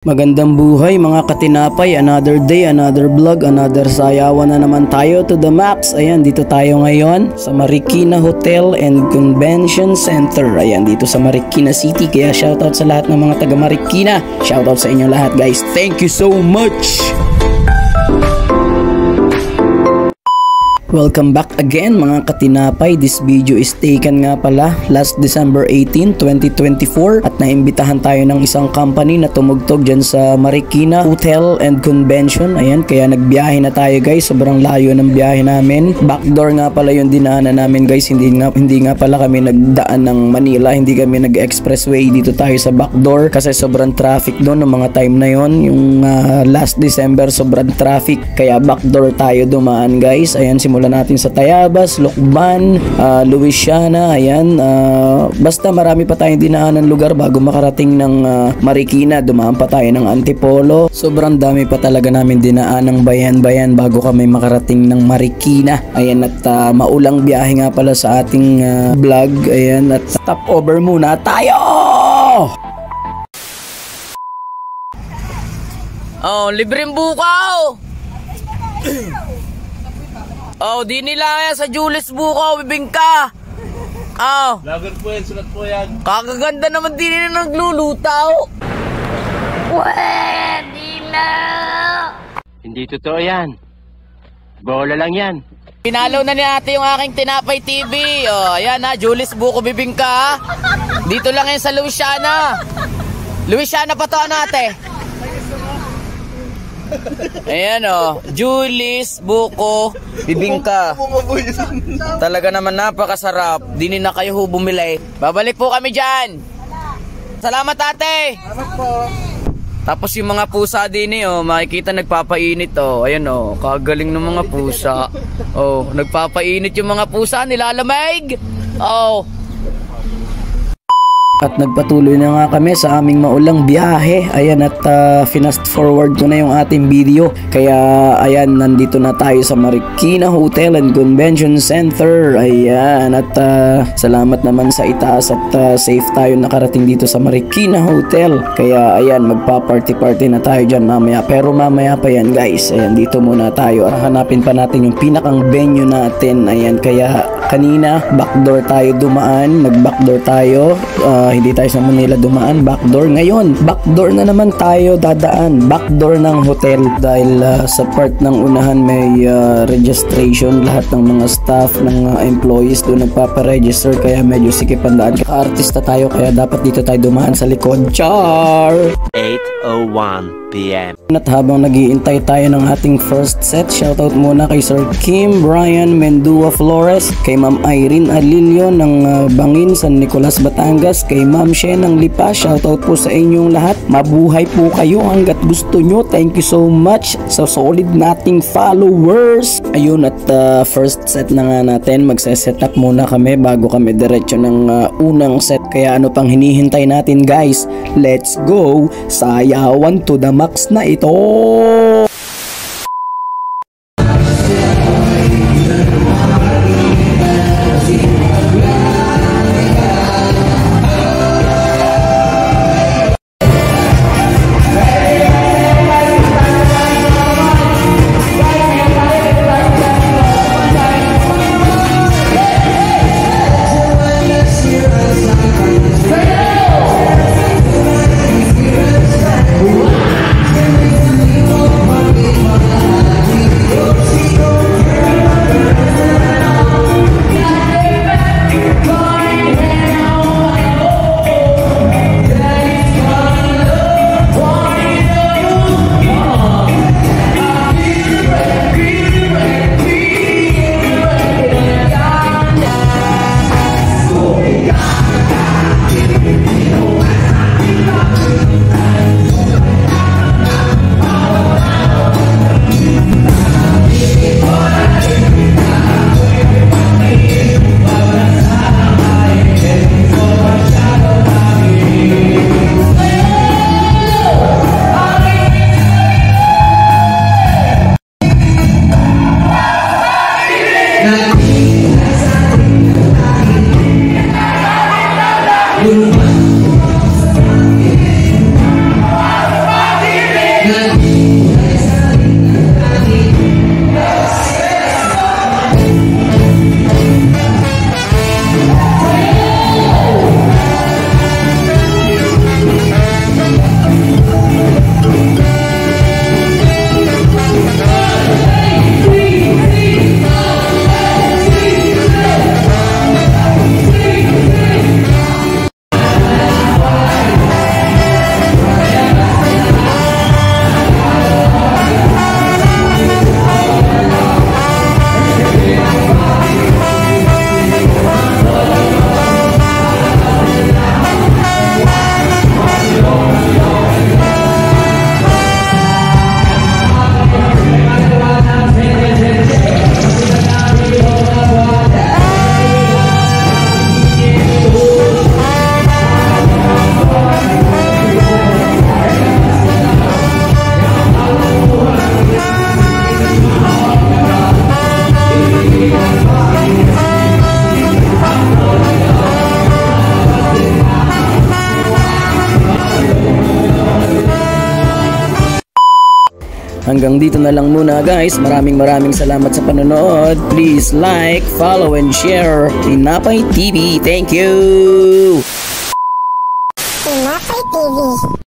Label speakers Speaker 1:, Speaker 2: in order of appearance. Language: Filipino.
Speaker 1: Magandang buhay mga katinapay, another day, another vlog, another sayawan na naman tayo to the max. Ayan, dito tayo ngayon sa Marikina Hotel and Convention Center. Ayan, dito sa Marikina City. Kaya shoutout sa lahat ng mga taga Marikina. Shoutout sa inyo lahat guys. Thank you so much! Welcome back again mga katinapay. This video is taken nga pala last December 18, 2024 at naimbitahan tayo ng isang company na tumugtog dyan sa Marikina Hotel and Convention. Ayan, kaya nagbiyahe na tayo guys. Sobrang layo ng biyahe namin. Backdoor nga pala yung dinaanan namin guys. Hindi nga pala kami nagdaan ng Manila. Hindi kami nag-expressway. Dito tayo sa backdoor kasi sobrang traffic doon ng mga time na yon. Yung last December sobrang traffic. Kaya backdoor tayo dumaan guys. Ayan, simulan natin sa Tayabas, Lokban, Louisiana, ayan, basta marami pa tayong dinaanan lugar bago makarating ng Marikina. Dumaan pa tayo ng Antipolo. Sobrang dami pa talaga namin dinaan ng bayan-bayan bago kami makarating ng Marikina. Ayan, at maulang biyahe nga pala sa ating vlog. Ayan, at stop over muna tayo! Oh, libreng bukaw! Oh, di nila sa Julius Bukaw, bibingka. Oh.
Speaker 2: Lager po yan, sulat po yan.
Speaker 1: Kakaganda naman din nila naglulutaw.
Speaker 3: Pwede na.
Speaker 4: Hindi totoo yan. Bola lang yan.
Speaker 1: Pinalaw na ni ate yung aking Tinapay TV. Oh, ayan ha, Julius Bukaw, bibingka. Dito lang yan sa Louisiana. Louisiana pa to ate. Ayan o, Julius Buko Bibingka. Talaga naman napakasarap. Dinin na kayo bumili. Babalik po kami dyan. Salamat ate.
Speaker 2: Salamat po.
Speaker 1: Tapos yung mga pusa din makikita nagpapainit ayan kagaling ng mga pusa. Nagpapainit yung mga pusa, nilalamig. At nagpatuloy na nga kami sa aming maulang biyahe. Ayan, at finast forward ko na yung ating video. Kaya ayan, nandito na tayo sa Marikina Hotel and Convention Center. Ayan, at salamat naman sa itaas at safe tayo nakarating dito sa Marikina Hotel. Kaya ayan, magpa-party-party na tayo dyan mamaya. Pero mamaya pa yan guys. Ayan, dito muna tayo. Hanapin pa natin yung pinakang venue natin. Ayan, kaya kanina backdoor tayo dumaan. Nag-backdoor tayo. Hindi tayo sa Manila dumaan, backdoor. Ngayon, backdoor na naman tayo dadaan. Backdoor ng hotel dahil sa part ng unahan may registration. Lahat ng mga staff, ng employees doon nagpaparegister, kaya medyo sikip ang daan. Ka-artista tayo kaya dapat dito tayo dumaan sa likod. Char!
Speaker 4: 8:01 PM.
Speaker 1: At habang nag-iintay tayo ng ating first set, shoutout muna kay Sir Kim Brian Mendua Flores, kay Ma'am Irene Alilio ng Bangin, San Nicolas, Batangas, kay Ma'am Shen ng Lipa. Shoutout po sa inyong lahat. Mabuhay po kayo hanggat gusto nyo. Thank you so much sa solid nating followers. Ayun, at first set na nga natin. Magse-set up muna kami bago kami diretso ng unang set. Kaya ano pang hinihintay natin guys? Let's go! Sayawan to the max na ito! Hanggang dito na lang muna guys. Maraming salamat sa panonood. Please like, follow, and share Tinapay TV. Thank you!
Speaker 2: Tinapay TV.